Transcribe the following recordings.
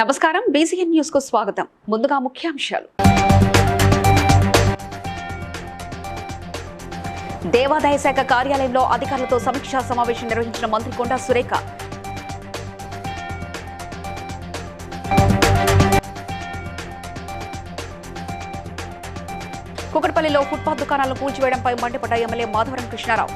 నమస్కారం BCN news కు స్వాగతం. ముందుగా ముఖ్యాంశాలు. దేవాదాయ శాఖ కార్యాలయంలో అధికారులతో సమీక్షా సమావేశం నిర్వహించిన మంత్రి కొండా సురేఖ. కుకట్పల్లిలో ఫుట్పాత్ దుకాణాలను కూల్చివేయడంపై మండిపడ్డ MLA Madhavaram Krishna Rao.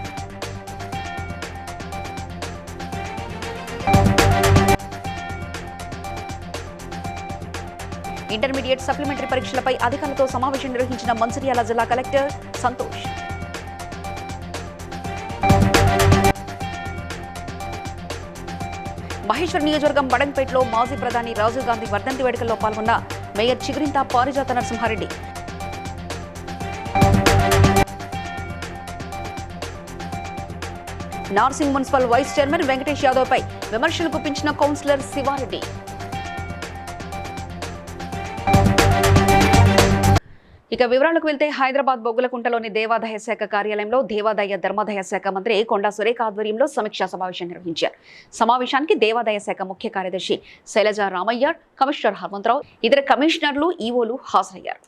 Intermediate supplementary పరీక్షలపై అధికారులతో సమావేశం నిర్వహించిన మంచిర్యాల జిల్లా కలెక్టర్ సంతోష్. మహేశ్వర్ నియోజకవర్గం బడంపేటలో మాజీ ప్రధాని రాజీవ్ గాంధీ వర్ధంతి వేడుకల్లో పాల్గొన్న mayor Chigurintha Parijatha Narasimha Reddy. Narsing municipal vice chairman Venkatesh Yadav పై విమర్శలు గుప్పించిన కౌన్సిలర్ శివారెడ్డి. ఇక వివరాలకు వెళ్తే హైదరాబాద్ బొగ్గులకుంటలోని దేవాదాయ శాఖ కార్యాలయంలో దేవాదాయ ధర్మాదాయ శాఖ మంత్రి కొండా సురేఖ ఆధ్వర్యంలో సమీక్షా సమావేశం నిర్వహించారు. సమావేశానికి దేవాదాయ శాఖ ముఖ్య కార్యదర్శి శైలజ రామయ్య, కమిషనర్ హనుమంతరావు, ఇతర కమిషనర్లు, ఈవోలు హాజరయ్యారు.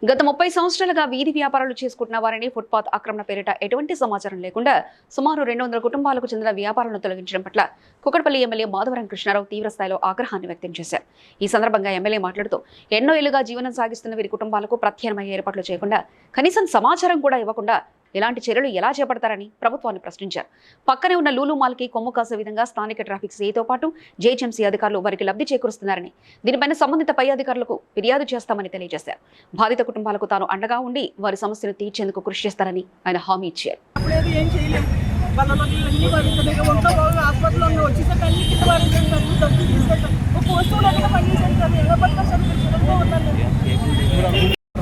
గత 30 సంవత్సరాలుగా వీధి వ్యాపారాలు చేసుకుంటున్న వారిని ఫుట్పాత్ ఆక్రమణ పేరిట ఎటువంటి సమాచారం లేకుండా సుమారు 200 కుటుంబాలకు చెందిన వ్యాపారాలను తొలగించడం పట్ల కుకట్పల్లి ఎమ్మెల్యే మాధవరం కృష్ణారావు తీవ్రస్థాయిలో ఆగ్రహాన్ని వ్యక్తం చేశారు. ఈ సందర్భంగా ఎమ్మెల్యే మాట్లాడుతూ ఎన్నో ఏళ్లుగా జీవనం సాగిస్తున్న వీరి కుటుంబాలకు ప్రత్యామ్నాయ ఏర్పాట్లు చేయకుండా కనీసం సమాచారం కూడా ఇవ్వకుండా ఇలాంటి చర్యలు ఎలా చేపడతారని ప్రభుత్వాన్ని ప్రశ్నించారు. పక్కనే ఉన్న లూలు మాల్కి కొమ్ము కాసే విధంగా స్థానిక ట్రాఫిక్ సిఐతో పాటు జేహెచ్ఎంసీ అధికారులు వారికి లబ్ధి చేకూరుస్తున్నారని, దీనిపైన సంబంధిత పై అధికారులకు ఫిర్యాదు చేస్తామని తెలియజేశారు. బాధిత కుటుంబాలకు తాను అండగా ఉండి వారి సమస్యను తీర్చేందుకు కృషి చేస్తారని ఆయన హామీ ఇచ్చారు.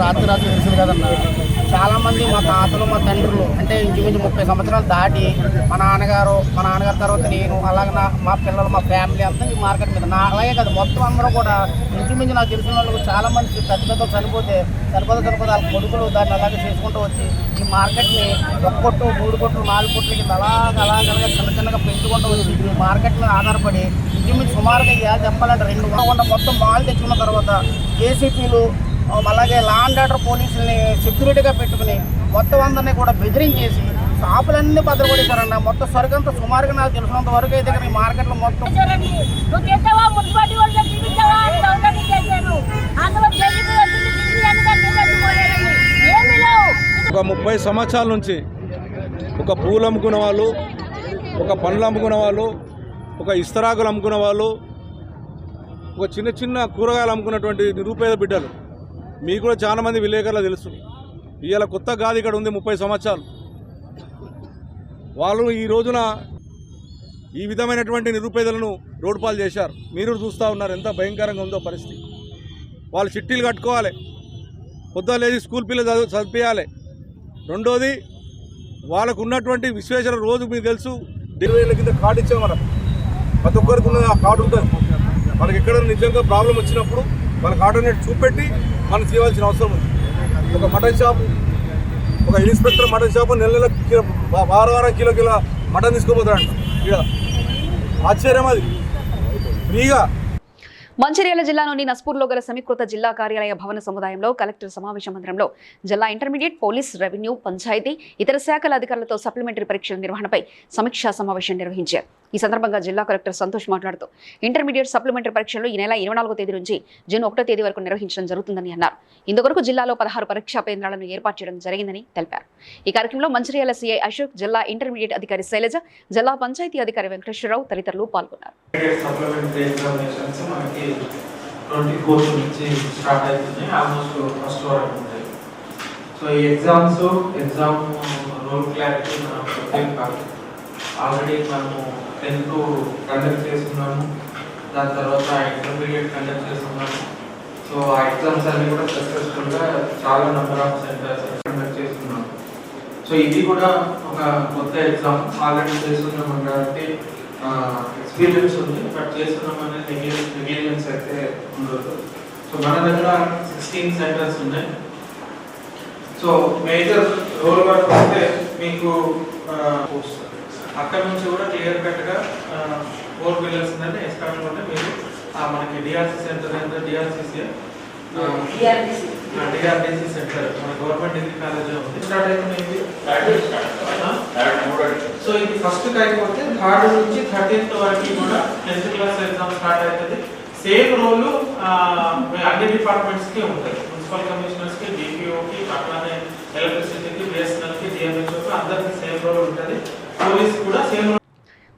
రాత్రి తెలుసు కదన్నా, చాలామంది మా తాతలు మా తండ్రులు అంటే ఇంచుమించు 30 సంవత్సరాలు దాటి మా నాన్నగారు తర్వాత నేను అలాగే మా పిల్లలు మా ఫ్యామిలీ అంతా ఈ మార్కెట్ మీద అలాగే కదా మొత్తం అందరూ కూడా ఇంచుమించు నాకు తెలిసిన వాళ్ళకు చాలామంది పెద్ద చనిపోతే వాళ్ళ కొడుకులు దాన్ని అలాగే చేసుకుంటూ వచ్చి ఈ మార్కెట్ని 1 కొట్టు 3 కొట్లు 4 కొట్ల కింద అలాగే చిన్నగా పెంచుకుంటూ వచ్చి ఈ మార్కెట్ మీద ఆధారపడి ఇంచుమించు సుమారుగా చెప్పాలంటే 2 మొత్తం మాల్ తెచ్చుకున్న తర్వాత ఏసీపీలు అలాగే లా అండ్ ఆర్డర్ పోలీసుల్ని సెక్యూరిటీగా పెట్టుకుని మొత్తం అందరినీ కూడా బెదిరించేసి షాపులన్నీ భద్రపడేశారన్న. మొత్తం సరుకంతా సుమారుగా నాకు తెలిసినంత వరకు అయితే ఈ మార్కెట్లో మొత్తం ఒక 30 సంవత్సరాల నుంచి ఒక పూలు అమ్ముకున్న వాళ్ళు, ఒక పండ్లు అమ్ముకున్న వాళ్ళు, ఒక ఇస్తరాకులు అమ్ముకున్న వాళ్ళు, ఒక చిన్న కూరగాయలు అమ్ముకున్నటువంటి నిరుపేద బిడ్డలు మీకు కూడా చాలామంది విలేకరులు తెలుసు. ఇవాళ కొత్త గాది ఇక్కడ ఉంది 30 సంవత్సరాలు. వాళ్ళు ఈ రోజున ఈ విధమైనటువంటి నిరుపేదలను రోడ్డు పాలు చేశారు. మీరు చూస్తూ ఉన్నారు ఎంత భయంకరంగా ఉందో పరిస్థితి. వాళ్ళు చిట్టీలు కట్టుకోవాలి, పొద్దున లేచి స్కూల్ పిల్లలు చదివించాలి. రెండోది వాళ్ళకు ఉన్నటువంటి విశ్వేశ్వర రోజు మీకు తెలుసు 20 ఏళ్ళ కింద కార్డు ఇచ్చాం. మనం ప్రతి ఒక్కరికి ఉన్న ఆ కార్డు ఉంటుంది. మనకి ఎక్కడ నిజంగా ప్రాబ్లం వచ్చినప్పుడు మన కార్డు అనేది చూపెట్టి మనం చేయవలసిన అవసరం ఉంది. ఒక మటన్ షాపు, ఒక ఇన్స్పెక్టర్ మటన్ షాపు నెల వారం కిలో మటన్ తీసుకోపోతాడంట. ఇక ఆశ్చర్యం అది ఫ్రీగా. మంచిర్యాల జిల్లాలోని నస్పూర్లో గల సమీకృత జిల్లా కార్యాలయ భవన సముదాయంలో కలెక్టర్ సమావేశ మందిరంలో జిల్లా ఇంటర్మీడియట్, పోలీస్, రెవెన్యూ, పంచాయతీ, ఇతర శాఖల అధికారులతో సప్లిమెంటరీ పరీక్షల నిర్వహణపై సమీక్షా సమావేశం నిర్వహించారు. ఈ సందర్భంగా జిల్లా కలెక్టర్ సంతోష్ మాట్లాడుతూ ఇంటర్మీడియట్ సప్లిమెంటరీ పరీక్షలు ఈ నెల 24వ తేదీ నుంచి జూన్ 1వ తేదీ వరకు నిర్వహించడం జరుగుతుందని అన్నారు. ఇందుకొరకు జిల్లాలో 16 పరీక్షా కేంద్రాలను ఏర్పాటు చేయడం జరిగిందని తెలిపారు. ఈ కార్యక్రమంలో మంచిర్యాల సిఐ అశోక్, జిల్లా ఇంటర్మీడియట్ అధికారి శైలజ, జిల్లా పంచాయతీ అధికారి వెంకటేశ్వరరావు తదితరులు పాల్గొన్నారు. 24 నుంచి స్టార్ట్ అవుతున్నాయి. ఆల్మోస్ట్ ఫస్ట్ వరకు ఉంటాయి. సో ఈ ఎగ్జామ్ రోల్ క్లారిటీ మనం కాదు. ఆల్రెడీ మనము 10th కండక్ట్ చేస్తున్నాము, దాని తర్వాత ఇంటర్మీడియట్ కండక్ట్ చేస్తున్నాము. సో ఆ ఎగ్జామ్స్ అన్ని కూడా సక్సెస్ఫుల్గా చాలా నెంబర్ ఆఫ్ సెంటర్స్ కండక్ట్ చేస్తున్నాం. సో ఇది కూడా ఒక కొత్త ఎగ్జామ్, ఆల్రెడీ చేస్తున్నాం కాబట్టి ఎక్స్పీరియన్స్ ఉంది, బట్ చేస్తున్నాం అనేది నెగ్లిజెన్స్ అయితే ఉండదు. సో మన దగ్గర 16 సెంటర్స్ ఉన్నాయి. సో మేజర్ రోల్ వర్క్ అయితే మీకు అక్కడ నుంచి కూడా క్లియర్ కట్గా 4 పిల్లర్స్ ఉందంటే ఎస్కామెంట్ ఉంటే మీరు మనకి డిఆర్సీ సెంటర్ అంటే డిఆర్సీసీ సెంటర్ మన గవర్నమెంట్ డిగ్రీ కాలేజ్ ఉంది, స్టార్ట్ అయిపోయింది. సో ఇది ఫస్ట్ అయిపోతే 3rd నుంచి 13th వరకు కూడా 10th క్లాస్ ఎగ్జామ్ స్టార్ట్ అవుతుంది. సేమ్ రోల్ అన్ని డిపార్ట్మెంట్స్ కి ఉంటుంది, మున్సిపల్ కమిషనర్స్ కి, డిపిఓకి, అట్లానే ఎలక్ట్రిసిటీకి, బిఎస్ఎన్ఎల్కి, డిఎంహెచ్ఓకి అందరికి సేమ్ రోల్ ఉంటుంది. పోలీస్ కూడా సేమ్.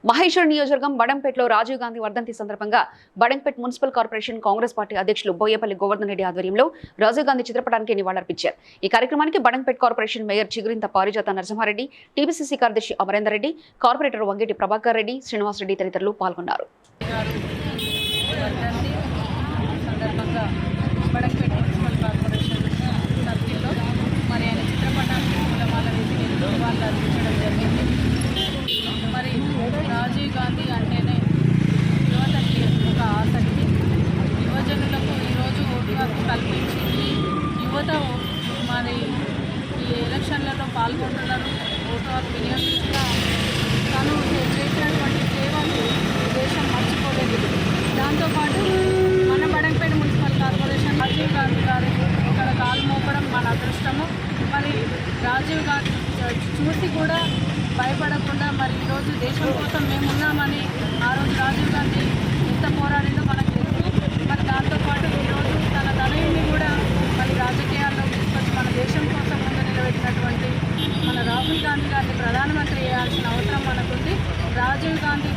మహేశ్వరం నియోజకవర్గం బడంపేటలో రాజీవ్ గాంధీ వర్ధంతి సందర్భంగా Badangpet municipal corporation Congress party అధ్యక్షులు బోయపల్లి గోవర్ధన్ రెడ్డి ఆధ్వర్యంలో రాజీవ్ గాంధీ చిత్రపటానికి నివాళులర్పించారు. ఈ కార్యక్రమానికి Badangpet corporation mayor Chigurintha Parijatha Narasimha Reddy, TPCC కార్యదర్శి అమరేందర్ రెడ్డి, కార్పొరేటర్ వంగేటి ప్రభాకర్ రెడ్డి, శ్రీనివాస్ రెడ్డి తదితరులు పాల్గొన్నారు. మరి రాజీవ్ గాంధీ అంటేనే యువతకి ఒక ఆసక్తి, యువజనులకు ఈరోజు ఓటు హక్కు కల్పించి యువత మరి ఈ ఎలక్షన్లలో పాల్గొంటున్నారు, ఓటు హక్కు వినియోగించిన తను చేసినటువంటి సేవలు దేశం మర్చిపోలేదు. దాంతోపాటు మన బడంపేట మున్సిపల్ కార్పొరేషన్ రాజీవ్ గాంధీ గారు ఇక్కడ కాలు మోపడం మన అదృష్టము. మరి రాజీవ్ గాంధీ చూసి కూడా భయపడకుండా మరి ఈరోజు దేశం కోసం మేమున్నామని ఆ రోజు రాజీవ్ గాంధీ ఎంత పోరాడిందో మనకు తెలుసు. మరి దాంతోపాటు ఈరోజు తన తనయుని కూడా మరి రాజకీయాల్లో తీసుకొచ్చి మన దేశం కోసం ముందు నిలబెట్టినటువంటి మన రాహుల్ గాంధీ గారిని ప్రధానమంత్రి చేయాల్సిన అవసరం మనకుంది. రాజీవ్ గాంధీ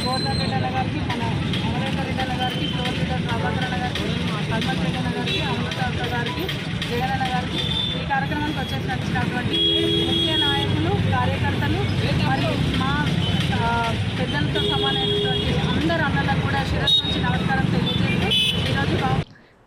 గోవర్ధన్ రెడ్డి అన్న గారికి, మన అమరేందర్ రెడ్డి అన్న గారికి, ఫ్లోర్ లీడర్ ప్రభాకర్ అన్న గారికి, హనుమంత్ రెడ్డి అన్న గారికి, అమృత అక్క గారికి, జగన్ అన్న గారికి, ఈ కార్యక్రమానికి వచ్చినటువంటి ముఖ్య నాయకులు, కార్యకర్తలు మరియు మా పెద్దలతో సమానమైనటువంటి అందరు అన్నలకు కూడా శిరస్సు నుంచి నమస్కారం తెలియజేస్తూ ఈరోజు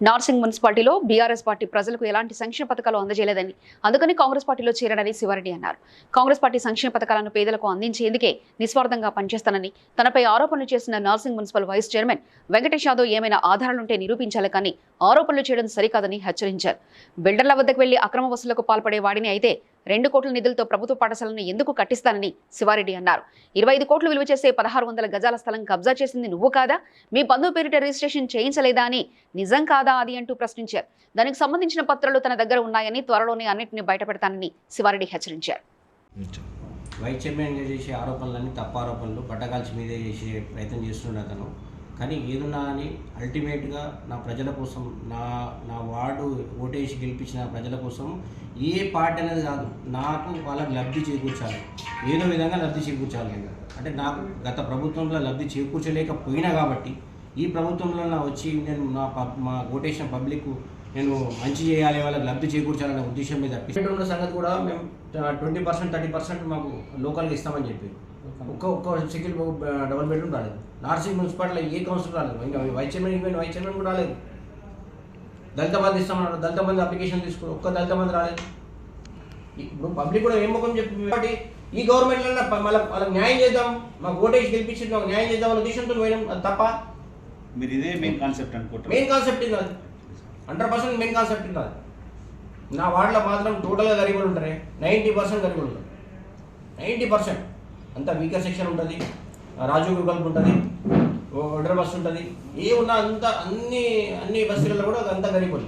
నార్సింగ్ మున్సిపాలిటీలో బీఆర్ఎస్ పార్టీ ప్రజలకు ఎలాంటి సంక్షేమ పథకాలు అందజేయలేదని, అందుకని కాంగ్రెస్ పార్టీలో చేరడని శివారెడ్డి అన్నారు. కాంగ్రెస్ పార్టీ సంక్షేమ పథకాలను పేదలకు అందించేందుకే నిస్వార్థంగా పనిచేస్తానని, తనపై ఆరోపణలు చేసిన Narsingi municipal vice chairman Venkatesh Yadav ఏమైనా ఆధారాలుంటే నిరూపించాలి కానీ ఆరోపణలు చేయడం సరికాదని హెచ్చరించారు. బిల్డర్ల వద్దకు వెళ్లి అక్రమ వసూలకు పాల్పడే వాడిని అయితే 2 కోట్ల నిధులతో ప్రభుత్వ పాఠశాలను ఎందుకు కట్టిస్తానని శివారెడ్డి అన్నారు. 25 కోట్లు విలువ చేసే 1600 గజాల స్థలం కబ్జా చేసింది నువ్వు కాదా? మీ బంధువు పేరిట రిజిస్ట్రేషన్ చేయించలేదా అని, నిజం కాదా అది అంటూ ప్రశ్నించారు. దానికి సంబంధించిన పత్రాలు తన దగ్గర ఉన్నాయని, త్వరలోనే అన్నింటినీ బయటపెడతానని శివారెడ్డి హెచ్చరించారు. వైస్ చైర్మన్ చేసే ఆరోపణలన్నీ తప్పు ఆరోపణలు, పట్టకాల్చి మీదే చేసే ప్రయత్నం చేస్తున్నాడు అతను. కానీ ఏదున్నా అని అల్టిమేట్గా నా ప్రజల కోసం, నా వార్డు ఓటేసి గెలిపించిన ప్రజల కోసం ఏ పార్టీ అనేది కాదు, నాకు వాళ్ళకి లబ్ధి చేకూర్చాలి, ఏదో విధంగా లబ్ధి చేకూర్చాలి. అంటే నాకు గత ప్రభుత్వంలో లబ్ధి చేకూర్చలేకపోయినా కాబట్టి ఈ ప్రభుత్వంలో నా వచ్చి నేను మా ఓటేసిన పబ్లిక్ నేను మంచి చేయాలి, వాళ్ళకి లబ్ధి చేకూర్చాలనే ఉద్దేశం మీద ఉన్న సంగతి కూడా మేము 20% 30% మాకు లోకల్గా ఇస్తామని చెప్పి ఒక్క సింగిల్ డబుల్ బెడ్రూమ్ రాలేదు. నార్సింగ్ మున్సిపాలిటీలో ఏ కౌన్సిల్ రాలేదు, ఇంకా వైస్ చైర్మన్ కూడా రాలేదు. దళిత బంధు ఇస్తామన్నారు, దళిత బంధు అప్లికేషన్ తీసుకుని ఒక్క దళిత బంధు రాలేదు. ఇప్పుడు పబ్లిక్ కూడా ఏం ముఖం చెప్పి కాబట్టి ఈ గవర్నమెంట్లో వాళ్ళకి న్యాయం చేద్దాం, మాకు ఓటేసి గెలిపించి మాకు న్యాయం చేద్దాం అనే ఉద్దేశంతో పోయినాం. అది తప్ప మీరు ఇదే మెయిన్ కాన్సెప్ట్ అనుకుంటారు? మెయిన్ కాన్సెప్ట్ ఇది కాదు, 100% మెయిన్ కాన్సెప్ట్ ఇది కాదు. నా వార్డులో మాత్రం టోటల్గా గరీబులు ఉంటారు, 90% గరీబులు ఉంటారు. 90% అంతా వీకర్ సెక్షన్ ఉంటుంది, రాజు గల్ప్ ఉంటుంది, ఒడర్ బస్ ఉంటుంది, ఏ ఉన్నా అంతా అన్ని బస్సులలో కూడా అంతా గరీబులు.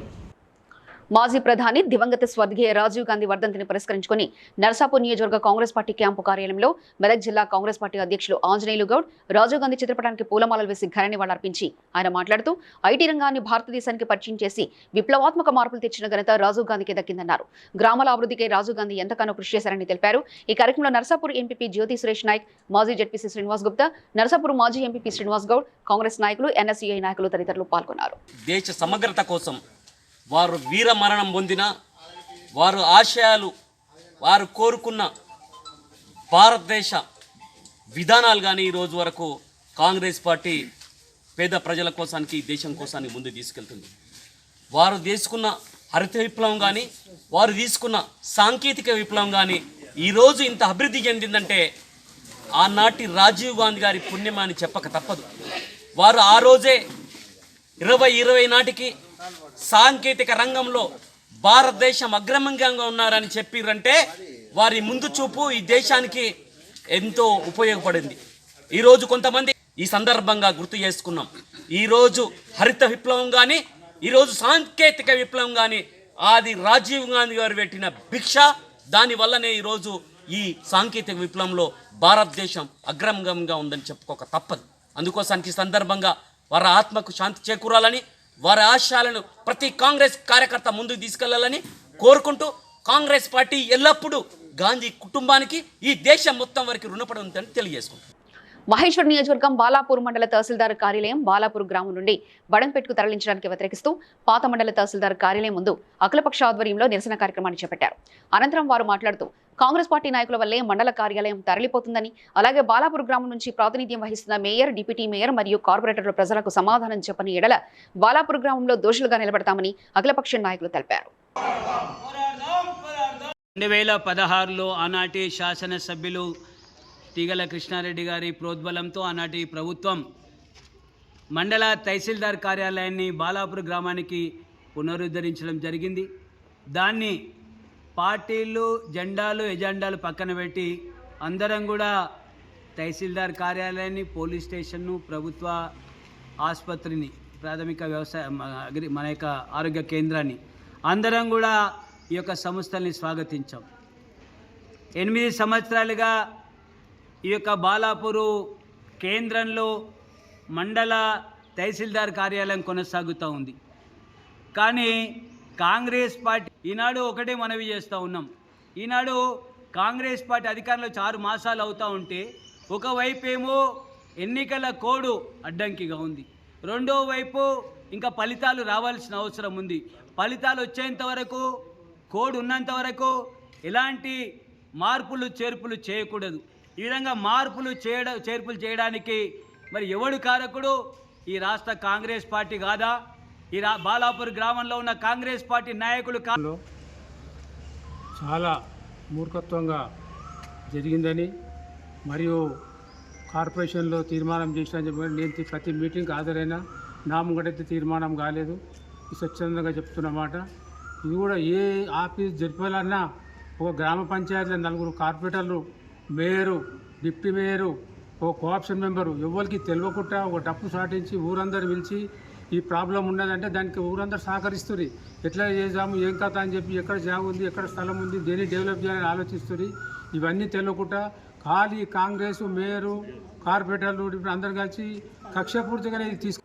మాజీ ప్రధాని దివంగత స్వర్గీయ రాజీవ్ గాంధీ వర్ధంతిని పురస్కరించుకుని నర్సాపూర్ నియోజకవర్గ కాంగ్రెస్ పార్టీ క్యాంపు కార్యాలయంలో మెదక్ జిల్లా కాంగ్రెస్ పార్టీ అధ్యక్షులు ఆంజనేయులు గౌడ్ రాజీవ్ గాంధీ చిత్రపటానికి పూలమాలలు వేసి ఘన నివాళులర్పించి ఆయన మాట్లాడుతూ ఐటీ రంగాన్ని భారతదేశానికి పరిచయం చేసి విప్లవాత్మక మార్పులు తెచ్చిన ఘనత రాజీవ్ గాంధీకి దక్కిందన్నారు. గ్రామాల అభివృద్ధికి రాజీవ్ గాంధీ ఎంతగానో కృషి చేశారని తెలిపారు. ఈ కార్యక్రమంలో నర్సాపూర్ ఎంపీపీ జ్యోతి సురేష్ నాయక్, మాజీ జెడ్పీసీ శ్రీనివాస్ గుప్తా, నర్సాపూర్ మాజీ ఎంపీపీ శ్రీనివాస్ గౌడ్, కాంగ్రెస్ నాయకులు, ఎన్ఎస్యుఐ నాయకులు తదితరులు పాల్గొన్నారు. దేశ సమగ్రత కోసం వారు వీర మరణం పొందిన, వారు ఆశయాలు, వారు కోరుకున్న భారతదేశ విధానాలు కానీ ఈరోజు వరకు కాంగ్రెస్ పార్టీ పేద ప్రజల కోసానికి, దేశం కోసానికి ముందు తీసుకెళ్తుంది. వారు తీసుకున్న హరిత విప్లవం కానీ వారు తీసుకున్న సాంకేతిక విప్లవం కానీ ఈరోజు ఇంత అభివృద్ధి చెందిందంటే ఆనాటి రాజీవ్ గాంధీ గారి పుణ్యమని చెప్పక తప్పదు. వారు ఆ రోజే 2020 నాటికి సాంకేతిక రంగంలో భారతదేశం అగ్రమంగా ఉన్నారని చెప్పిరంటే వారి ముందు చూపు ఈ దేశానికి ఎంతో ఉపయోగపడింది. ఈరోజు కొంతమంది ఈ సందర్భంగా గుర్తు చేసుకున్నాం. ఈరోజు హరిత విప్లవం కానీ ఈరోజు సాంకేతిక విప్లవం కానీ అది రాజీవ్ గాంధీ గారు పెట్టిన భిక్ష. దానివల్లనే ఈరోజు ఈ సాంకేతిక విప్లవంలో భారతదేశం అగ్రమంగా ఉందని చెప్పుకోక తప్పదు. అందుకోసానికి సందర్భంగా వారి ఆత్మకు శాంతి చేకూరాలని, వారి ఆశయాలను ప్రతి కాంగ్రెస్ కార్యకర్త ముందుకు తీసుకెళ్లాలని కోరుకుంటూ కాంగ్రెస్ పార్టీ ఎల్లప్పుడూ గాంధీ కుటుంబానికి ఈ దేశం మొత్తం వరకు రుణపడి ఉందని తెలియజేసుకుంటాం. మహేశ్వర్ నియోజకవర్గం బాలాపూర్ మండల తహసీల్దార్ కార్యాలయం బాలాపూర్ గ్రామం నుండి బడంపేటకు తరలించడానికి వ్యతిరేకిస్తూ పాత మండల తహసీల్దార్ కార్యాలయం ముందు అఖిలపక్ష ఆధ్వర్యంలో నిరసన కార్యక్రమాన్ని చేపట్టారు. అనంతరం వారు మాట్లాడుతూ కాంగ్రెస్ పార్టీ నాయకుల వల్లే మండల కార్యాలయం తరలిపోతుందని, అలాగే బాలాపూర్ గ్రామం నుంచి ప్రాతినిధ్యం వహిస్తున్న మేయర్, డిప్యూటీ మేయర్ మరియు కార్పొరేటర్లు ప్రజలకు సమాధానం చెప్పని ఎడల బాలాపూర్ గ్రామంలో దోషులుగా నిలబడతామని అఖిలపక్ష నాయకులు తెలిపారు. 2016లో ఆనాటి శాసనసభ్యులు తీగల కృష్ణారెడ్డి గారి ప్రోద్బలంతో ఆనాటి ప్రభుత్వం మండల తహసీల్దార్ కార్యాలయాన్ని బాలాపూర్ గ్రామానికి పునరుద్ధరించడం జరిగింది. దాన్ని పార్టీలు, జెండాలు, ఎజెండాలు పక్కన పెట్టి అందరం కూడా తహసీల్దార్ కార్యాలయాన్ని, పోలీస్ స్టేషన్ను, ప్రభుత్వ ఆసుపత్రిని, ప్రాథమిక వ్యవసాయ మన యొక్క ఆరోగ్య కేంద్రాన్ని అందరం కూడా ఈ యొక్క సంస్థల్ని స్వాగతించాం. 8 సంవత్సరాలుగా ఈ యొక్క బాలాపూరు కేంద్రంలో మండల తహసీల్దార్ కార్యాలయం కొనసాగుతూ ఉంది. కానీ కాంగ్రెస్ పార్టీ ఈనాడు ఒకటే మనవి చేస్తూ ఉన్నాం. ఈనాడు కాంగ్రెస్ పార్టీ అధికారంలో 6 మాసాలు అవుతూ ఉంటే ఒకవైపు ఏమో ఎన్నికల కోడ్ అడ్డంకిగా ఉంది, రెండో వైపు ఇంకా ఫలితాలు రావాల్సిన అవసరం ఉంది. ఫలితాలు వచ్చేంత వరకు, కోడ్ ఉన్నంత వరకు ఎలాంటి మార్పులు చేర్పులు చేయకూడదు. ఈ విధంగా చేర్పులు చేయడానికి మరి ఎవడు కారకుడు? ఈ రాష్ట్ర కాంగ్రెస్ పార్టీ కాదా? ఈ బాలాపూర్ గ్రామంలో ఉన్న కాంగ్రెస్ పార్టీ నాయకులు చాలా మూర్ఖత్వంగా జరిగిందని మరియు కార్పొరేషన్లో తీర్మానం చేసిన చెప్పి నేను ప్రతి మీటింగ్కి హాజరైనా నా ముంగటైతే తీర్మానం కాలేదు. స్వచ్ఛందంగా చెప్తున్నమాట. ఇది కూడా ఏ ఆఫీస్ జరిపాలన్నా ఒక గ్రామ పంచాయతీలో 4 కార్పొరేటర్లు, మేయరు, డిప్యూటీ మేయరు, ఒక కోఆప్షన్ మెంబరు ఎవరికి తెలియకుండా ఒక డప్పు సాటించి ఊరందరూ పిలిచి ఈ ప్రాబ్లం ఉన్నదంటే దానికి ఊరందరూ సహకరిస్తుంది. ఎట్లా చేద్దాము, ఏం కథ అని చెప్పి, ఎక్కడ జాగ ఉంది, ఎక్కడ స్థలం ఉంది, దేన్ని డెవలప్ చేయాలని ఆలోచిస్తుంది. ఇవన్నీ తెలియకుండా ఖాళీ కాంగ్రెస్, మేయరు, కార్పొరేటర్లు అందరూ కలిసి కక్షపూర్తిగానే తీసుకు.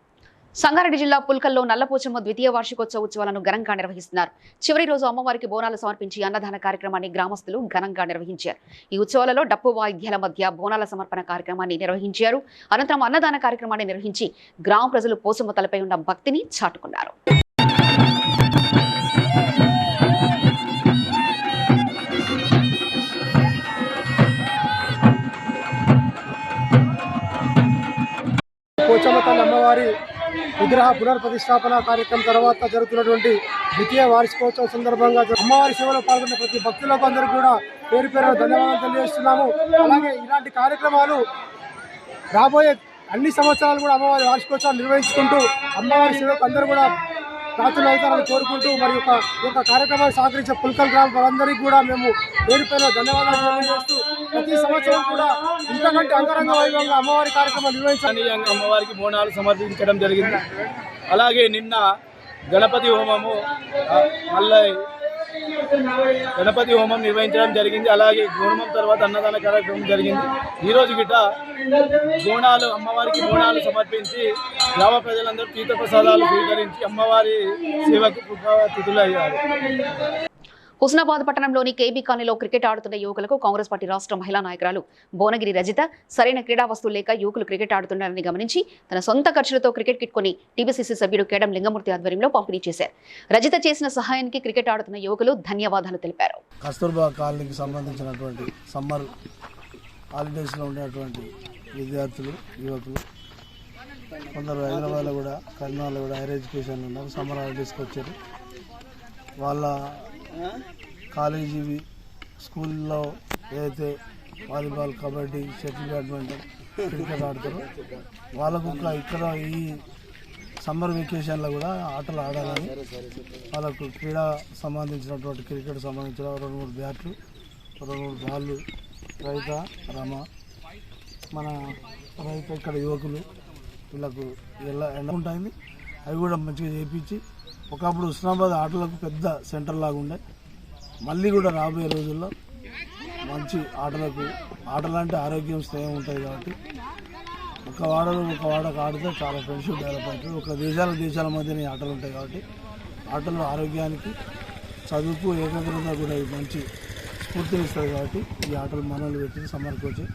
సంగారెడ్డి జిల్లా పుల్కల్లో నల్లపోచమ్మ ద్వితీయ వార్షికోత్సవ ఉత్సవాలను ఘనంగా నిర్వహిస్తున్నారు. చివరి రోజు అమ్మవారికి బోనాలు సమర్పించి అన్నదాన కార్యక్రమాన్ని గ్రామస్తులు ఘనంగా నిర్వహించారు. ఈ ఉత్సవాలలో డప్పు వాయిద్యాల మధ్య బోనాల సమర్పణ కార్యక్రమాన్ని నిర్వహించారు. అనంతరం అన్నదాన కార్యక్రమాన్ని నిర్వహించి గ్రామ ప్రజలు పోచమ్మ తలపై ఉన్న భక్తిని చాటుకున్నారు. పోచమ్మ తల్లి అమ్మవారి విగ్రహ పునర్ప్రతిష్టాపన కార్యక్రమం తర్వాత జరుగుతున్నటువంటి ద్వితీయ వార్షికోత్సవం సందర్భంగా అమ్మవారి సేవలో పాల్గొన్న ప్రతి భక్తులకు అందరూ కూడా పేరు పేరు ధన్యవాదాలు తెలియజేస్తున్నాము. అలాగే ఇలాంటి కార్యక్రమాలు రాబోయే అన్ని సంవత్సరాలు కూడా అమ్మవారి వార్షికోత్సవాలు నిర్వహించుకుంటూ అమ్మవారి సేవకు అందరూ కూడా రాత్రులు అవుతారని కోరుకుంటూ మరి యొక్క కార్యక్రమాన్ని సహకరించే పుల్కల్ గ్రామ వాళ్ళందరికీ కూడా మేము పేరు పేరు ధన్యవాదాలు తెలియజేస్తూ ప్రతి సంవత్సరం కూడా ఇంతకంటే అంగరంగ వైభవంగా అమ్మవారి కార్యక్రమాలు నిర్వహించాలని అమ్మవారికి బోనాలు సమర్పించడం జరిగింది. అలాగే నిన్న గణపతి హోమము గణపతి హోమం నిర్వహించడం జరిగింది. అలాగే హోమం తర్వాత అన్నదాన కార్యక్రమం జరిగింది. ఈరోజు గిట్ట బోనాలు అమ్మవారికి బోనాలు సమర్పించి గ్రామ ప్రజలందరూ తీర్థప్రసాదాలు స్వీకరించి అమ్మవారి సేవకు కృతజ్ఞులయ్యారు. హుస్నాబాద్ పట్టణంలోని కేబీ కాలనీలో క్రికెట్ ఆడుతున్న యువకులకు కాంగ్రెస్ పార్టీ రాష్ట్ర మహిళా నాయకురాలు భువనగిరి రజిత సరైన క్రీడా వస్తువులు లేక యువకులు క్రికెట్ ఆడుతున్నారని గమనించి తన సొంత ఖర్చులతో క్రికెట్ కిట్ కొని టీపీసీసీ సభ్యుడు కేడం లింగమూర్తి ఆధ్వర్యంలో పంపిణీ చేశారు. రజిత చేసిన సహాయానికి క్రికెట్ ఆడుతున్న యువకులు ధన్యవాదాలు తెలిపారు. కస్తూర్బా కాలనీకి సంబంధించినటువంటి సమ్మర్ హాలిడేస్లో ఉండేటువంటి విద్యార్థులు, యువకులు కొందరు హైదరాబాద్లో కూడా కరీంనగర్లో కూడా హైయర్ ఎడ్యుకేషన్ ఉన్నారు, సమ్మర్ తీసుకొచ్చారు. వాళ్ళ కాలేజీ స్కూల్లో ఏదైతే volleyball, kabaddi, shuttle, badminton, cricket ఆడతారో వాళ్ళకు ఇక్కడ ఈ సమ్మర్ వెకేషన్లో కూడా ఆటలు ఆడాలని వాళ్ళకు క్రీడా సంబంధించినటువంటి క్రికెట్ సంబంధించిన 2-3 బ్యాట్లు, 2-3 బాళ్ళు, రైత రమ మన రైత ఇక్కడ యువకులు వీళ్ళకు ఎండ ఉంటుంది, అవి కూడా మంచిగా చేయించి ఒకప్పుడు హుస్నాబాద్ ఆటలకు పెద్ద సెంటర్ లాగా ఉండే, మళ్ళీ కూడా రాబోయే రోజుల్లో మంచి ఆటలు అంటే ఆరోగ్యం స్నేహం ఉంటుంది కాబట్టి ఒక వాడకు ఆడితే చాలా ఫ్రెండ్షిప్ డెవలప్ అవుతుంది. ఒక దేశాల మధ్యన ఈ ఆటలు ఉంటాయి కాబట్టి ఆటలు ఆరోగ్యానికి, చదువుకు, ఏకాగ్రత కూడా మంచి స్ఫూర్తినిస్తుంది కాబట్టి ఈ ఆటలు మనల్ని పెట్టి సమ్మర్కి వచ్చి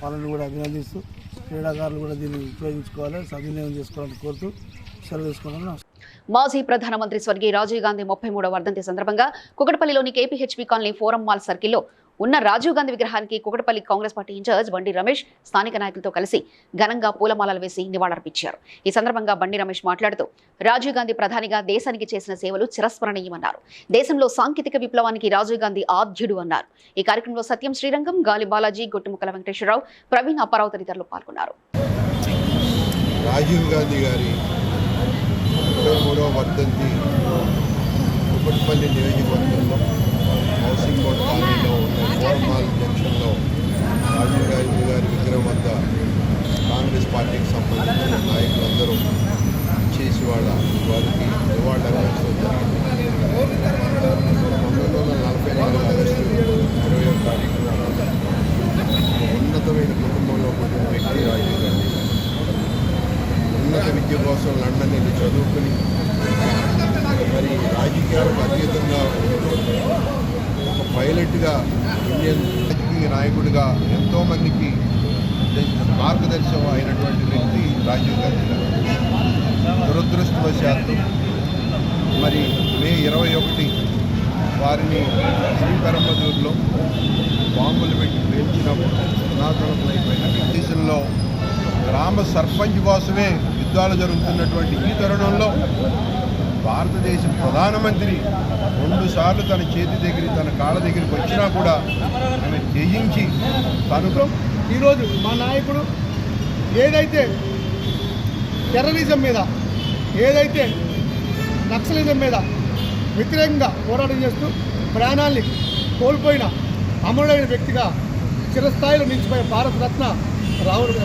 వాళ్ళని కూడా అభినందిస్తూ క్రీడాకారులు కూడా దీన్ని ఉపయోగించుకోవాలి, సద్వినియోగం చేసుకోవాలని కోరుతూ సెలవు తీసుకున్నాను. మాజీ ప్రధానమంత్రి స్వర్గీయ రాజీవ్ గాంధీ 33వ వర్ధంతి సందర్భంగా కుకట్పల్లిలోని కేపీహెచ్పీ కాలనీ ఫోరం మాల్ సర్కిల్లో ఉన్న రాజీవ్ గాంధీ విగ్రహానికి కుకట్పల్లి కాంగ్రెస్ పార్టీ ఇన్ఛార్జ్ బండి రమేష్ స్థానిక నాయకులతో కలిసి ఘనంగా పూలమాలలు వేసి నివాళులర్పించారు. ఈ సందర్భంగా బండి రమేష్ మాట్లాడుతూ రాజీవ్ గాంధీ ప్రధానిగా దేశానికి చేసిన సేవలు చిరస్మరణీయమన్నారు. దేశంలో సాంకేతిక విప్లవానికి రాజీవ్ గాంధీ ఆద్యుడు అన్నారు. ఈ కార్యక్రమంలో సత్యం శ్రీరంగం, గాలి బాలాజీ, గొట్టుముక్కల వెంకటేశ్వరరావు, ప్రవీణ్ అప్పారావు తదితరులు పాల్గొన్నారు. రాజీవ్ గాంధీ గారి 33వ వర్ధంతి కుకట్పల్లి నియోజకవర్గంలో హౌసింగ్ బోర్డు కాలనీలో ఉన్న ఫోరం మాల్ జంక్షన్లో రాజీవ్ గాంధీ గారి విగ్రహం వద్ద కాంగ్రెస్ పార్టీకి సంబంధించిన నాయకులందరూ చేసి వారికి నివాళులు అర్పించడం జరిగింది. 1944 ఆగస్టు 21వ తారీఖున ఉన్నతమైన కుటుంబంలో పుట్టిన వ్యక్తి రాజీవ్ గాంధీ. ఉన్నత విద్య కోసం లండన్ వెళ్ళి చదువుకుని మరి రాజకీయాలకు అతీతంగా ఒక పైలట్గా, ఇండియన్ రాజకీయ నాయకుడిగా ఎంతోమందికి మార్గదర్శనం అయినటువంటి వ్యక్తి రాజీవ్ గాంధీ గారు. దురదృష్టవశాత్తు మరి మే 21 వారిని శ్రీపెరంబదూరులో బాంబులు పెట్టి పేల్చినప్పుడు పునాతనమైపోయిన దేశంలో గ్రామ సర్పంచ్ కోసమే యుద్ధాలు జరుగుతున్నటువంటి ఈ తరుణంలో భారతదేశ ప్రధానమంత్రి 2 సార్లు తన చేతి దగ్గర, తన కాళ్ళ దగ్గరికి వచ్చినా కూడా ఆమె జయించి తను ఈరోజు మా నాయకుడు ఏదైతే టెర్రరిజం మీద, ఏదైతే నక్సలిజం మీద వ్యతిరేకంగా పోరాటం చేస్తూ ప్రాణాల్ని కోల్పోయిన అమరుడైన వ్యక్తిగా చిరస్థాయిలో నిలిచిపోయే భారతరత్న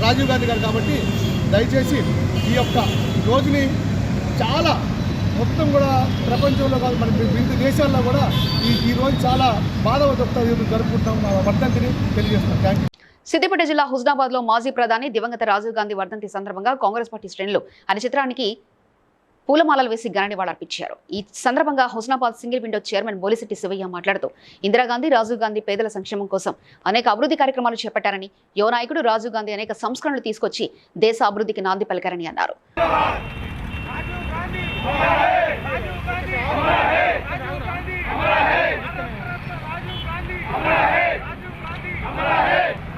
రాజీవ్ గాంధీ గారు. కాబట్టి దయచేసి ఈ యొక్క రోజుని చాలా మొత్తం కూడా ప్రపంచంలో కాదు, మన వివిధ దేశాల్లో కూడా ఈ రోజు చాలా బాధతో జరుపుకుంటాం. వర్ధంతిని తెలియజేస్తున్నాం. Thank you. సిద్దిపేట జిల్లా హుస్నాబాద్లో మాజీ ప్రధాని దివంగత రాజీవ్ గాంధీ వర్ధంతి సందర్భంగా కాంగ్రెస్ పార్టీ శ్రేణులు ఆయన చిత్రానికి పూలమాలలు వేసి ఘన నివాళులర్పించారు. ఈ సందర్భంగా Husnabad single window chairman Bolisetti Shivayya మాట్లాడుతూ ఇందిరాగాంధీ, రాజీవ్ గాంధీ పేదల సంక్షేమం కోసం అనేక అభివృద్ధి కార్యక్రమాలు చేపట్టారని, యువ నాయకుడు రాజీవ్ గాంధీ అనేక సంస్కరణలు తీసుకొచ్చి దేశ అభివృద్ధికి నాంది పలికారని అన్నారు.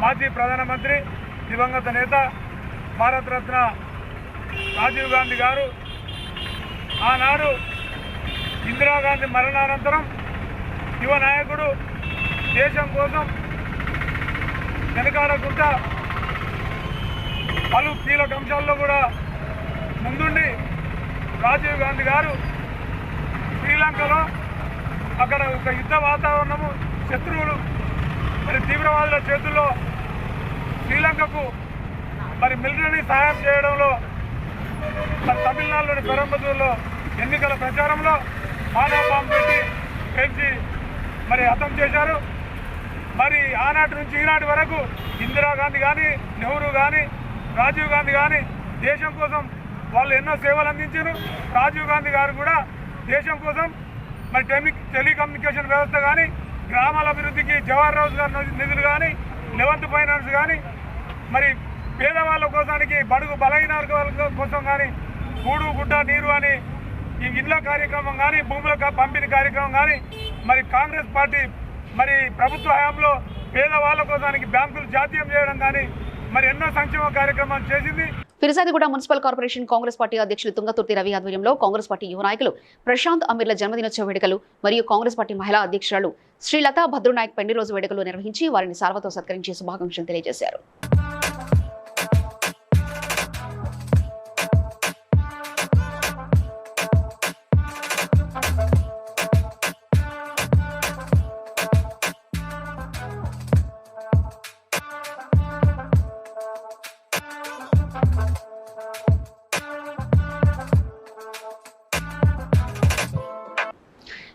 మాజీ ప్రధానమంత్రి, దివంగత నేత, భారతరత్న రాజీవ్ గాంధీ గారు ఆనాడు ఇందిరాగాంధీ మరణానంతరం యువ నాయకుడు దేశం కోసం వెనకాడకుండా పలు కీలక అంశాల్లో కూడా ముందుండి రాజీవ్ గాంధీ గారు శ్రీలంకలో అక్కడ ఒక యుద్ధ వాతావరణము, శత్రువులు మరి తీవ్రవాదుల చేతుల్లో శ్రీలంకకు మరి మిలిటరీ సహాయం చేయడంలో, మరి తమిళనాడులోని పెరంబదూరులో ఎన్నికల ప్రచారంలో మానవ బాంబు పెట్టి పెంచి మరి హతం చేశారు. మరి ఆనాటి నుంచి ఈనాటి వరకు ఇందిరాగాంధీ కానీ, నెహ్రూ కానీ, రాజీవ్ గాంధీ కానీ దేశం కోసం వాళ్ళు ఎన్నో సేవలు అందించారు. రాజీవ్ గాంధీ గారు కూడా దేశం కోసం మరి టెలికమ్యూనికేషన్ వ్యవస్థ కానీ, గ్రామాల అభివృద్ధికి జవహర్ రోజ్గార్ నిధులు కానీ, లెవెంత్ ఫైనాన్స్ కానీ, మరి పేదవాళ్ళ కోసానికి, బడుగు బలహీన వర్గాల కోసం కానీ, కూడు గుడ్డ నీరు అని ఈ ఇళ్ల కార్యక్రమం కానీ, భూముల పంపిణీ కార్యక్రమం కానీ, మరి కాంగ్రెస్ పార్టీ మరి ప్రభుత్వ హయాంలో పేదవాళ్ళ కోసానికి బ్యాంకులు జాతీయం చేయడం కానీ మరి ఎన్నో సంక్షేమ కార్యక్రమాలు చేసింది. Peerzadiguda municipal corporation Congress party అధ్యక్షులు తుంగతుర్తి రవి ఆధ్వర్యంలో కాంగ్రెస్ పార్టీ యువ నాయకులు ప్రశాంత్ అమీర్ల జన్మదినోత్సవ వేడుకలు మరియు కాంగ్రెస్ పార్టీ మహిళా అధ్యక్షురాలు శ్రీలతా భద్రునాయక్ పెళ్లి రోజు వేడుకలు నిర్వహించి వారిని సాల్వతో సత్కరించి శుభాకాంక్షలు తెలియజేశారు.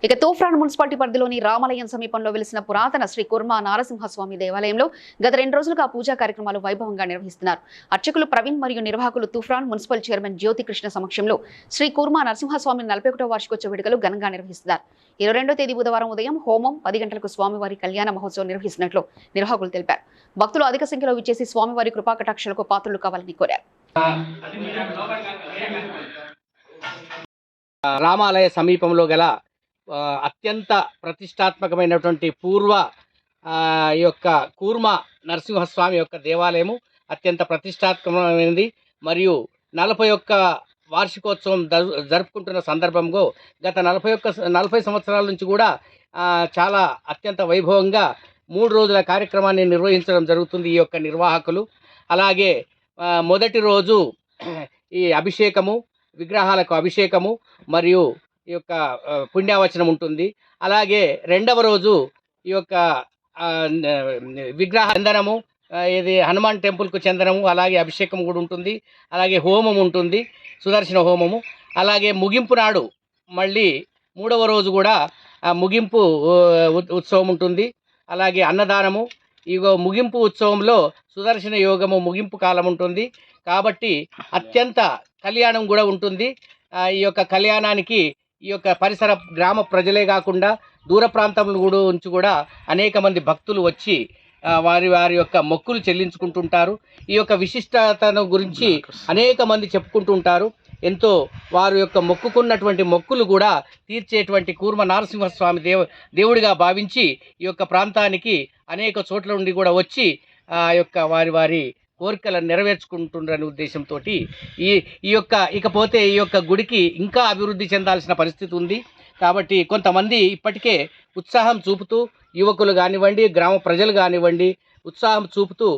ఇక తూఫ్రాన్ మున్సిపాలిటీ పరిధిలోని రామాలయం సమీపంలో వెలిసిన పురాతన శ్రీ కుర్మా నారసింహస్వామి దేవాలయంలో గత 2 రోజులుగా పూజా కార్యక్రమాలు వైభవంగా నిర్వహిస్తున్నారు. అర్చకులు ప్రవీణ్ మరియు నిర్వాహకులు తూఫ్రాన్ మున్సిపల్ చైర్మన్ జ్యోతి కృష్ణ సమక్షంలో శ్రీ కుర్మా నరసింహస్వామి 41వ వార్షికోత్సవ వేడుకలు ఘనంగా నిర్వహిస్తున్నారు. 22వ తేదీ బుధవారం ఉదయం హోమం 10 గంటలకు స్వామివారి కళ్యాణ మహోత్సవం నిర్వహిస్తున్నట్లు నిర్వాహకులు తెలిపారు. భక్తులు అధిక సంఖ్యలో విచ్చేసి స్వామివారి కృపా కటాక్షలకు పాత్రలు కావాలని కోరారు. రామాలయ సమీపంలో గల అత్యంత ప్రతిష్టాత్మకమైనటువంటి పూర్వ ఈ యొక్క కూర్మ నరసింహస్వామి యొక్క దేవాలయము అత్యంత ప్రతిష్టాత్మకమైనది. మరియు 41 వార్షికోత్సవం జరుపుకుంటున్న సందర్భంలో గత 40 సంవత్సరాల నుంచి కూడా చాలా అత్యంత వైభవంగా 3 రోజుల కార్యక్రమాన్ని నిర్వహించడం జరుగుతుంది ఈ యొక్క నిర్వాహకులు. అలాగే మొదటి రోజు ఈ అభిషేకము, విగ్రహాలకు అభిషేకము మరియు ఈ యొక్క పుణ్యావచనం ఉంటుంది. అలాగే 2వ రోజు ఈ యొక్క విగ్రహ చందనము, ఇది హనుమాన్ టెంపుల్కు చందనము, అలాగే అభిషేకం కూడా ఉంటుంది. అలాగే హోమం ఉంటుంది, సుదర్శన హోమము. అలాగే ముగింపు నాడు మళ్ళీ 3వ రోజు కూడా ముగింపు ఉత్సవం ఉంటుంది. అలాగే అన్నదానము. ఇగో ముగింపు ఉత్సవంలో సుదర్శన యోగము ముగింపు కాలం ఉంటుంది కాబట్టి అత్యంత కళ్యాణం కూడా ఉంటుంది. ఈ యొక్క కళ్యాణానికి ఈ యొక్క పరిసర గ్రామ ప్రజలే కాకుండా దూర ప్రాంతంలో కూడా అనేక మంది భక్తులు వచ్చి వారి యొక్క మొక్కులు చెల్లించుకుంటుంటారు. ఈ యొక్క విశిష్టతను గురించి అనేక మంది చెప్పుకుంటుంటారు. ఎంతో వారి యొక్క మొక్కుకున్నటువంటి మొక్కులు కూడా తీర్చేటువంటి కూర్మ నరసింహస్వామి దేవుడిగా భావించి ఈ యొక్క ప్రాంతానికి అనేక చోట్ల నుండి కూడా వచ్చి ఆ యొక్క వారి కోరికలను నెరవేర్చుకుంటున్న ఉద్దేశంతో ఈ యొక్క ఇకపోతే ఈ యొక్క గుడికి ఇంకా అభివృద్ధి చెందాల్సిన పరిస్థితి ఉంది. కాబట్టి కొంతమంది ఇప్పటికే ఉత్సాహం చూపుతూ యువకులు కానివ్వండి, గ్రామ ప్రజలు కానివ్వండి ఉత్సాహం చూపుతూ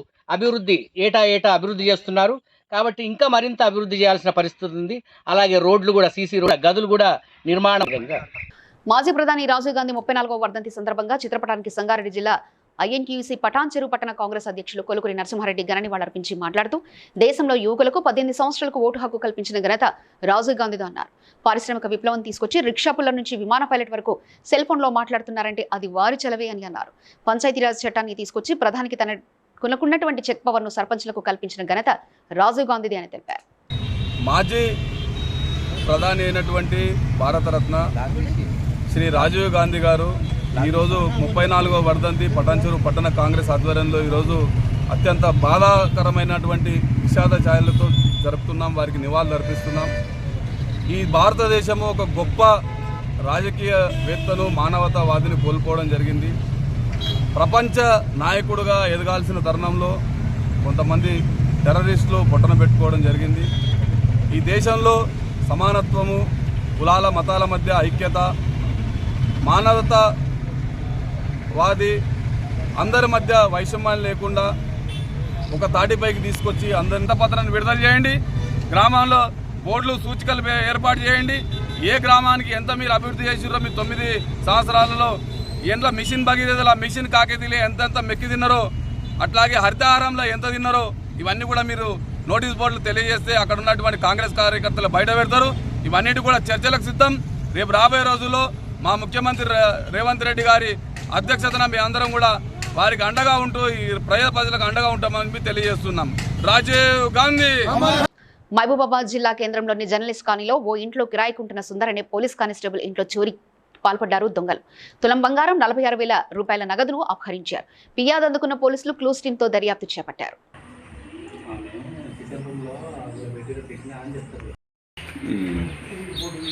ఏటా అభివృద్ధి చేస్తున్నారు. కాబట్టి ఇంకా మరింత అభివృద్ధి చేయాల్సిన పరిస్థితి ఉంది. అలాగే రోడ్లు కూడా సీసీ రోడ్ గదులు కూడా నిర్మాణం. మాజీ ప్రధాని రాజీవ్ గాంధీ 34వ వర్ధంతి సందర్భంగా చిత్రపటానికి సంగారెడ్డి జిల్లా ఐఎన్టీయూసీ పటాన్ చెరువు పట్టణ కాంగ్రెస్ అధ్యక్షులు కొలుకురి నరసింహారెడ్డి ఘన నివాళులర్పించి మాట్లాడుతూ దేశంలో యువకులకు 18 సంవత్సరాలకు ఓటు హక్కు కల్పించిన ఘనత రాజీవ్ గాంధీదో అన్నారు. పారిశ్రామిక విప్లవం తీసుకొచ్చి రిక్షా పుల్ల నుంచి విమాన పైలట్ వరకు సెల్ ఫోన్లో మాట్లాడుతున్నారంటే అది వారి చలవే అని అన్నారు. పంచాయతీరాజ్ చట్టాన్ని తీసుకొచ్చి ప్రధానికి తనకున్నటువంటి చెక్ పవర్ను సర్పంచ్లకు కల్పించిన ఘనత రాజీవ్ గాంధీది అని తెలిపారు. మాజీ ప్రధాని అయినటువంటి భారతరత్న శ్రీ రాజీవ్ గాంధీ గారు ఈరోజు 34వ వర్ధంతి పటాన్చెరు పట్టణ కాంగ్రెస్ ఆధ్వర్యంలో ఈరోజు అత్యంత బాధాకరమైనటువంటి విషాద ఛాయలతో జరుపుతున్నాం. వారికి నివాళులు అర్పిస్తున్నాం. ఈ భారతదేశము ఒక గొప్ప రాజకీయవేత్తను, మానవతావాదిని కోల్పోవడం జరిగింది. ప్రపంచ నాయకుడుగా ఎదగాల్సిన తరుణంలో కొంతమంది టెర్రరిస్టులు పొట్టన పెట్టుకోవడం జరిగింది. ఈ దేశంలో సమానత్వము, కులాల మతాల మధ్య ఐక్యత, మానవతావాది అందరి మధ్య వైషమ్యాలు లేకుండా ఒక తాటిపైకి తీసుకొచ్చి అందరి పత్రాన్ని విడుదల చేయండి. గ్రామాల్లో బోర్డులు, సూచికలు ఏర్పాటు చేయండి. ఏ గ్రామానికి ఎంత మీరు అభివృద్ధి చేసిరో మీ 9 సంవత్సరాలలో ఎంట్లో మిషన్ భగీరథలు, ఆ మిషన్ కాకేతీలే ఎంతెంత మెక్కి తిన్నారో, అట్లాగే హరితహారంలో ఎంత తిన్నారో ఇవన్నీ కూడా మీరు నోటీస్ బోర్డులు తెలియజేస్తే అక్కడ ఉన్నటువంటి కాంగ్రెస్ కార్యకర్తలు బయట పెడతారు. ఇవన్నిటి కూడా చర్చలకు సిద్ధం. రేపు రాబోయే రోజుల్లో మా ముఖ్యమంత్రి రేవంత్ రెడ్డి గారి అధ్యక్షతన మీ అందరం కూడా వారికి అండగా ఉంటూ ఈ ప్రజలకు అండగా ఉంటామని తెలియజేస్తున్నాం. రాజీవ్ గాంధీ. మహబూబాబాద్ జిల్లా కేంద్రంలోని జర్నలిస్ట్ కాలనీలో ఓ ఇంట్లో కిరాయికుంటున్న సుందర్ అనే పోలీస్ కానిస్టేబుల్ ఇంట్లో చోరీ పాల్పడ్డారు దొంగలు. తులం బంగారం 46,000 రూపాయల నగదును అపహరించారు. ఫిర్యాదు అందుకున్న పోలీసులు క్లూస్ టీంతో దర్యాప్తు చేపట్టారు.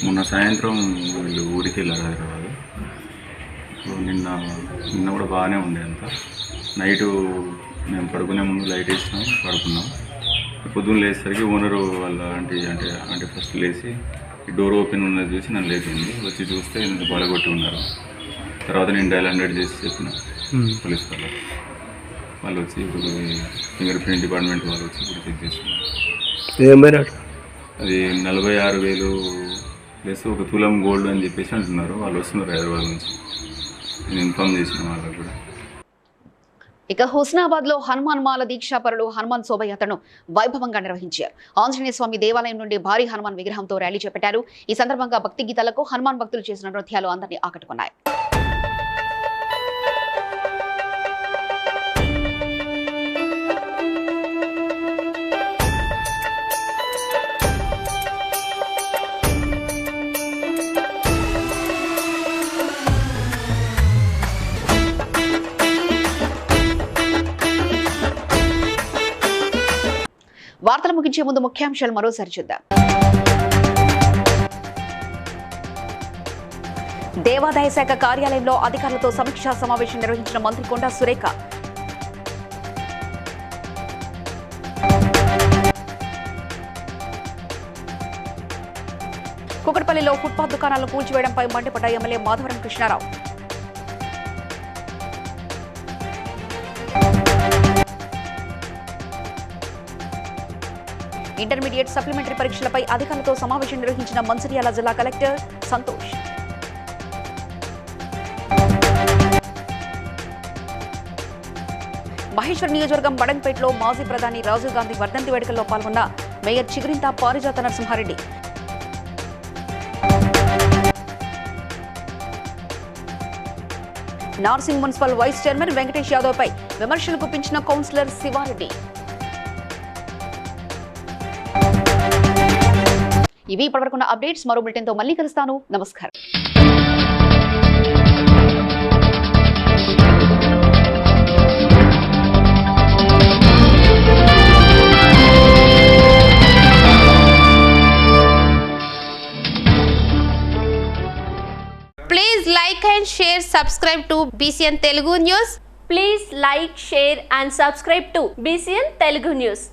మొన్న సాయంత్రం వీళ్ళు ఊరికి వెళ్ళారు హైదరాబాద్. సో నిన్న కూడా బాగానే ఉండే అంతా. నైటు మేము పడుకునే ముందు లైట్ వేసినాం, పడుకున్నాం. పొద్దున్న లేచేసరికి ఓనరు వాళ్ళ అంటే ఫస్ట్ లేచి ఈ డోర్ ఓపెన్ ఉన్నది చూసి నన్ను లేపింది. వచ్చి చూస్తే ఇంత పడగొట్టి ఉన్నారు. తర్వాత నేను డయల్ 100 చేసి చెప్పిన పోలీస్ వాళ్ళు వచ్చి ఇప్పుడు ఫింగర్ ప్రింట్ డిపార్ట్మెంట్ వాళ్ళు వచ్చి ఇప్పుడు చెక్ చేస్తున్నారు. అది 46,000 ప్లస్ 1 తులం గోల్డ్ అని చెప్పేసి అంటున్నారు. వాళ్ళు వస్తున్నారు హైదరాబాద్ నుంచి. నేను ఇన్ఫార్మ్ చేసిన వాళ్ళకు కూడా. ఇక హుస్నాబాద్ లో హనుమాన్ మాల దీక్షాపరులు హనుమాన్ శోభయాత్రను వైభవంగా నిర్వహించారు. ఆంజనేయ స్వామి దేవాలయం నుండి భారీ హనుమాన్ విగ్రహంతో ర్యాలీ చేపట్టారు. ఈ సందర్భంగా భక్తి గీతాలకు హనుమాన్ భక్తులు చేసిన నృత్యాలు అందరినీ ఆకట్టుకున్నాయి. వార్తలు ముగించే ముందు ముఖ్యాంశాలు మరోసారి చూద్దాం. దేవాదాయ శాఖ కార్యాలయంలో అధికారులతో సమీక్షా సమావేశం నిర్వహించిన మంత్రి కొండా సురేఖ. కుకట్పల్లిలో ఫుట్పాత్ దుకాణాలను కూల్చివేయడంపై మండిపడ్డ MLA Madhavaram Krishna Rao. Intermediate supplementary పరీక్షలపై అధికారులతో సమావేశం నిర్వహించిన మంచిర్యాల జిల్లా కలెక్టర్ సంతోష్. మహేశ్వర్ నియోజకవర్గం బడంపేటలో మాజీ ప్రధాని రాజీవ్ గాంధీ వర్ధంతి వేడుకల్లో పాల్గొన్న mayor Chigurintha Parijatha Narasimha Reddy. Narsing municipal vice chairman Venkatesh Yadav పై విమర్శలు గుప్పించిన కౌన్సిలర్ శివారెడ్డి. ఇవి ఇప్పటివరకున్న అప్డేట్స్. మరో బులెటిన్ తో మళ్ళీ కలుస్తాను. నమస్కారం. Please like and share, subscribe to BCN Telugu News. Please like, share and subscribe to BCN Telugu News.